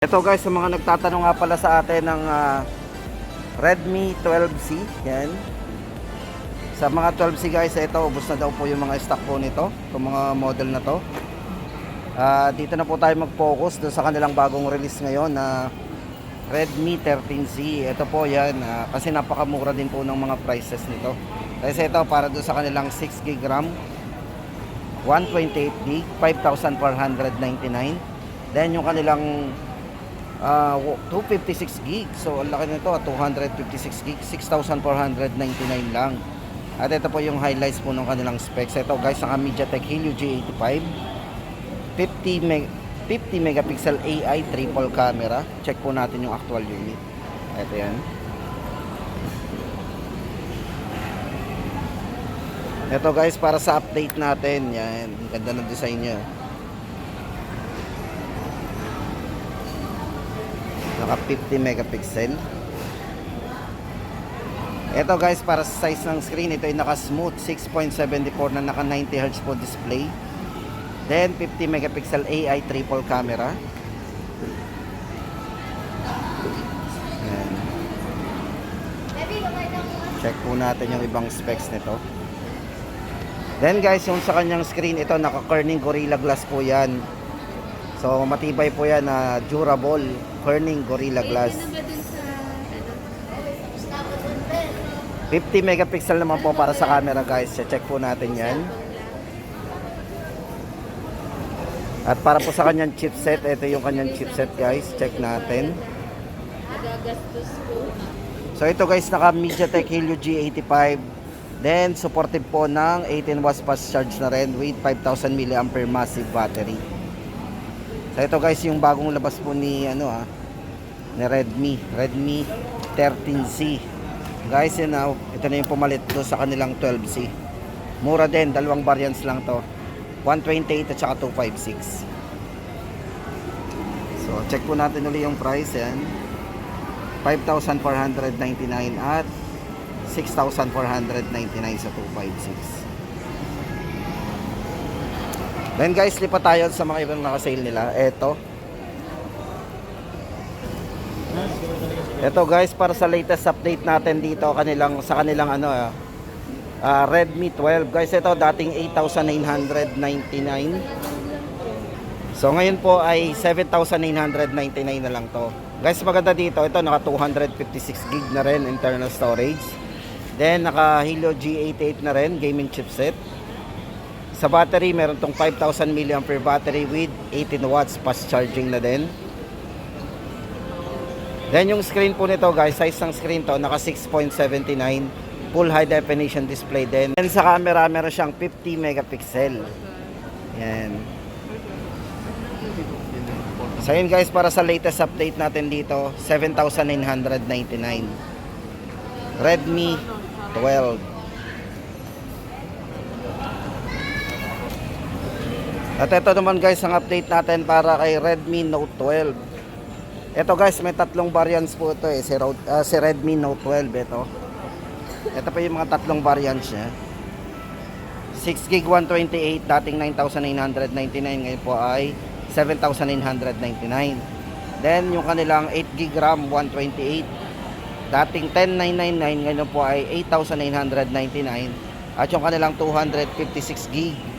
Ito guys, sa mga nagtatanong nga pala sa atin ng Redmi 12C, yan. Sa mga 12C guys, ito ubos na daw po yung mga stock po nito, itong mga model na to. Dito na po tayo mag-focus doon sa kanilang bagong release ngayon na Redmi 13C. Ito po yan, kasi napakamura din po ng mga prices nito. Kasi ito para doon sa kanilang 6GB RAM, 128GB, 5,499. Then yung kanilang 256 gig. So ang laki nito, 256 gig, 6,499 lang. At ito po yung highlights po ng kanilang specs. Ito guys, ang MediaTek Helio G85, 50 megapixel AI triple camera. Check po natin yung actual unit. Ito yan. Ito guys, para sa update natin, yan, ganda ng design niya. Naka 50 megapixel. Ito guys, para sa size ng screen, ito ay naka smooth 6.74 na naka 90Hz po display. Then 50 megapixel AI triple camera. Ayan. Check po natin yung ibang specs nito. Then guys, yung sa kanyang screen, ito naka Corning Gorilla Glass po yan. So matibay po yan na durable Corning Gorilla Glass. 50 megapixel naman po para sa camera guys. Check po natin yan. At para po sa kanyang chipset, ito yung kanyang chipset guys. Check natin. So ito guys, naka MediaTek Helio G85. Then supportive po ng 18 watts fast charge na rin with 5,000 mAh massive battery. So ito guys, yung bagong labas po ni ni Redmi 13C. Guys, ito na yung pumalit do sa kanilang 12C. Mura din, dalawang variants lang to. 128 at saka 256. So check po natin ulit yung price yan. 5,499 at 6,499 sa 256. Then guys, lipat tayo sa mga ibang naka-sale nila. Ito guys, para sa latest update natin dito sa kanilang Redmi 12. Guys, ito dating 8,999. So ngayon po ay 7,999 na lang to. Guys, maganda dito, ito naka 256 gig na rin internal storage. Then naka Helio G88 na rin gaming chipset. Sa battery, meron tong 5,000 mAh battery with 18 watts fast charging na din. Then yung screen po nito guys, size ng screen to, naka 6.79, full high definition display din. And sa camera, meron siyang 50 megapixel. Yan. So yun guys, para sa latest update natin dito, 7,999. Redmi 12. At ito naman guys, ang update natin para kay Redmi Note 12. Ito guys, may tatlong variants po ito si Redmi Note 12 ito. Ito pa yung mga tatlong variants niya. 6GB 128, dating 9,999, ngayon po ay 7,999. Then yung kanilang 8GB RAM 128, dating 10,999, ngayon po ay 8,999. At yung kanilang 256GB,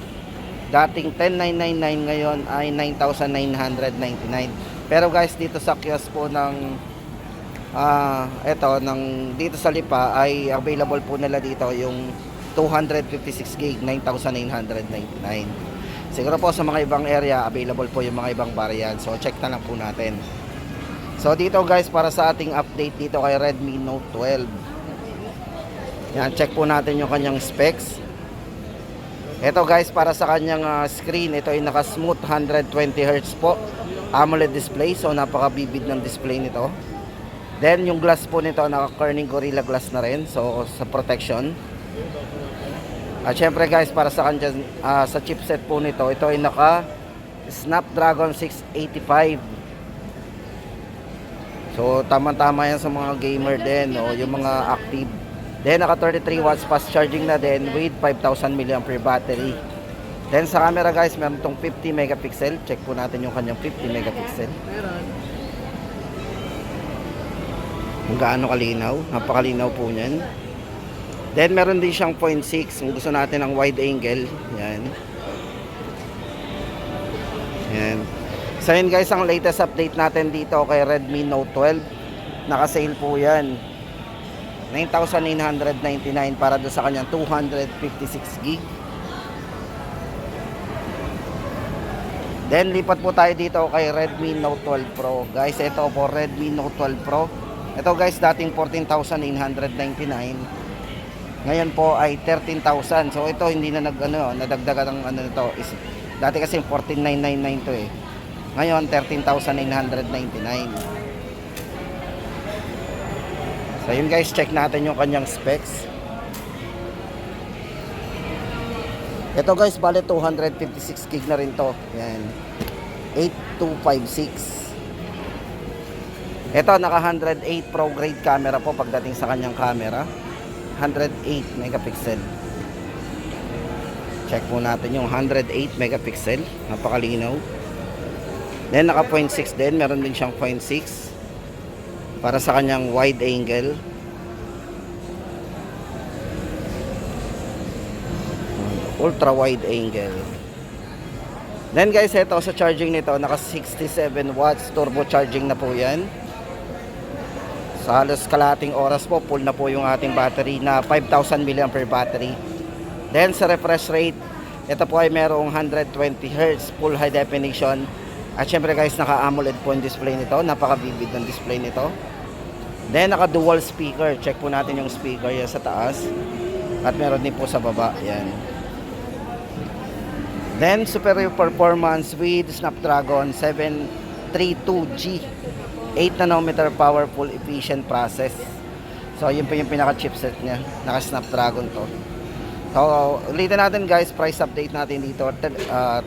dating 10,999, ngayon ay 9,999. Pero guys, dito sa kiosk po dito sa Lipa ay available po nila dito yung 256 gig, 9,999. Siguro po sa mga ibang area available po yung mga ibang variant. So check na lang po natin. So dito guys, para sa ating update dito kay Redmi Note 12. Yan, check po natin yung kanyang specs. Ito guys, para sa kanyang screen, ito ay naka smooth 120Hz po AMOLED display. So napaka-vivid ng display nito. Then yung glass po nito, naka Corning Gorilla Glass na rin. So sa protection. At syempre guys, para sa kanyang sa chipset po nito, ito ay naka Snapdragon 685. So tama-tama yan sa mga gamer din, yung mga active. Then naka 33 watts fast charging na din with 5,000 mAh battery. Then sa camera guys, meron tong 50 megapixel. Check po natin yung kanyang 50 megapixel. Kung gaano kalinaw. Napakalinaw po niyan. Then meron din siyang 0.6 kung gusto natin ng wide angle. Yan. Yan. So yun guys, ang latest update natin dito kay Redmi Note 12. Naka-sale po yan. 9,999 para doon sa kanyang 256GB. Then lipat po tayo dito kay Redmi Note 12 Pro. Guys, ito po Redmi Note 12 Pro. Ito guys, dating 14,999. Ngayon po ay 13,000. So ito hindi na nadagdagan ng nito. Dati kasi 14,999 to eh. Ngayon 13,999. So yun guys, check natin yung kanyang specs. Ito guys, bale 256GB na rin to. Yan. 8256. Ito naka 108 Pro grade camera po pagdating sa kanyang camera. 108 megapixel. Check po natin yung 108 megapixel. Napakalinaw. Then naka 0.6 din. Meron din siyang 0.6 para sa kanyang wide angle. Ultra wide angle. Then guys, ito sa charging nito, naka 67 watts turbo charging na po yan. Sa halos kalahating oras po, full na po yung ating battery na 5,000 mAh battery. Then sa refresh rate, ito po ay merong 120Hz full high definition. At syempre guys, naka AMOLED po yung display nito. Napaka-vivid ng display nito. Then naka dual speaker. Check po natin yung speaker yan sa taas. At meron din po sa baba. Yan. Then superior performance with Snapdragon 732G 8 nanometer powerful efficient process. So yun po yung pinaka chipset niya. Naka Snapdragon to. So ulitin natin guys, price update natin dito 13,999.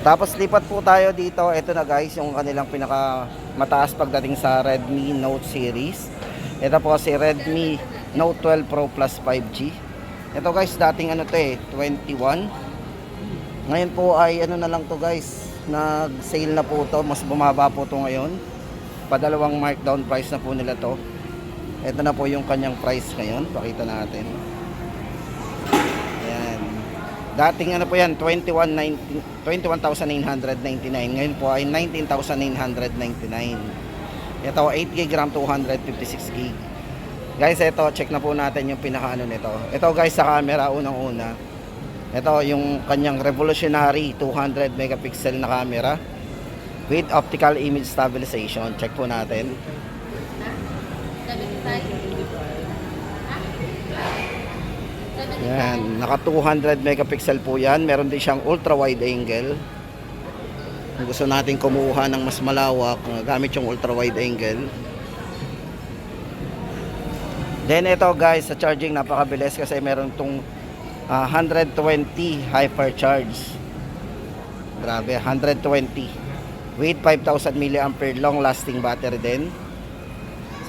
Tapos lipat po tayo dito. Ito na guys, yung kanilang pinaka mataas pagdating sa Redmi Note series. Ito po si Redmi Note 12 Pro Plus 5G. Ito guys, dating ano to eh, 21. Ngayon po ay ano na lang to guys, nag-sale na po to, mas bumaba po to ngayon. Padalawang markdown price na po nila to. Ito na po yung kanyang price ngayon, pakita natin. Ayan. Dating ano po yan, 21,999. Ngayon po ay 19,999. Ito 8GB RAM, 256GB. Guys, ito check na po natin yung pinaka ano nito. Ito guys, sa camera unang-una. Ito yung kanyang revolutionary 200 megapixel na camera with optical image stabilization. Check po natin. Yan, naka 200 megapixel po yan. Meron din siyang ultra wide angle. Kung gusto natin kumuha ng mas malawak, gamit yung ultra wide angle. Then ito guys, sa charging napakabilis kasi meron tong 120 hypercharge. Grabe, 120 with 5,000 mAh long lasting battery din.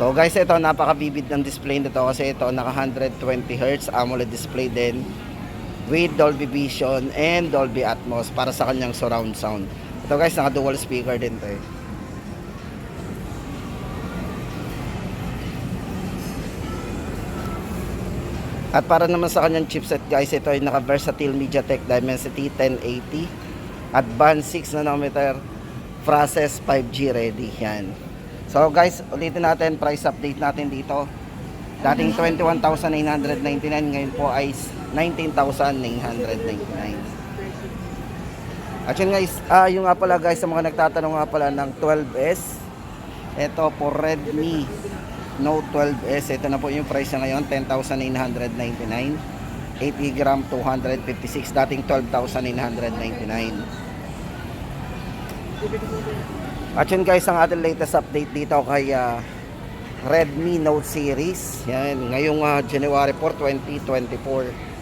So guys, ito napaka-vivid ng display nito kasi ito naka 120Hz AMOLED display din with Dolby Vision and Dolby Atmos para sa kanyang surround sound. Ito guys, naka dual speaker din to eh. At para naman sa kanyang chipset guys, ito ay naka versatile MediaTek Dimensity 1080 Advanced 6 nanometer process 5G ready. Yan. So guys, ulitin natin price update natin dito. Dating 21,999, ngayon po ay 19,999. At yun guys, yung nga pala guys, sa mga nagtatanong nga pala ng 12S, ito po Redmi Note 12S, ito na po yung price niya ngayon, 10,999. 8GB RAM, 256, dating 12,999. At yun guys, ang ating latest update dito kay Redmi Note series. Yan, ngayong January 4, 2024.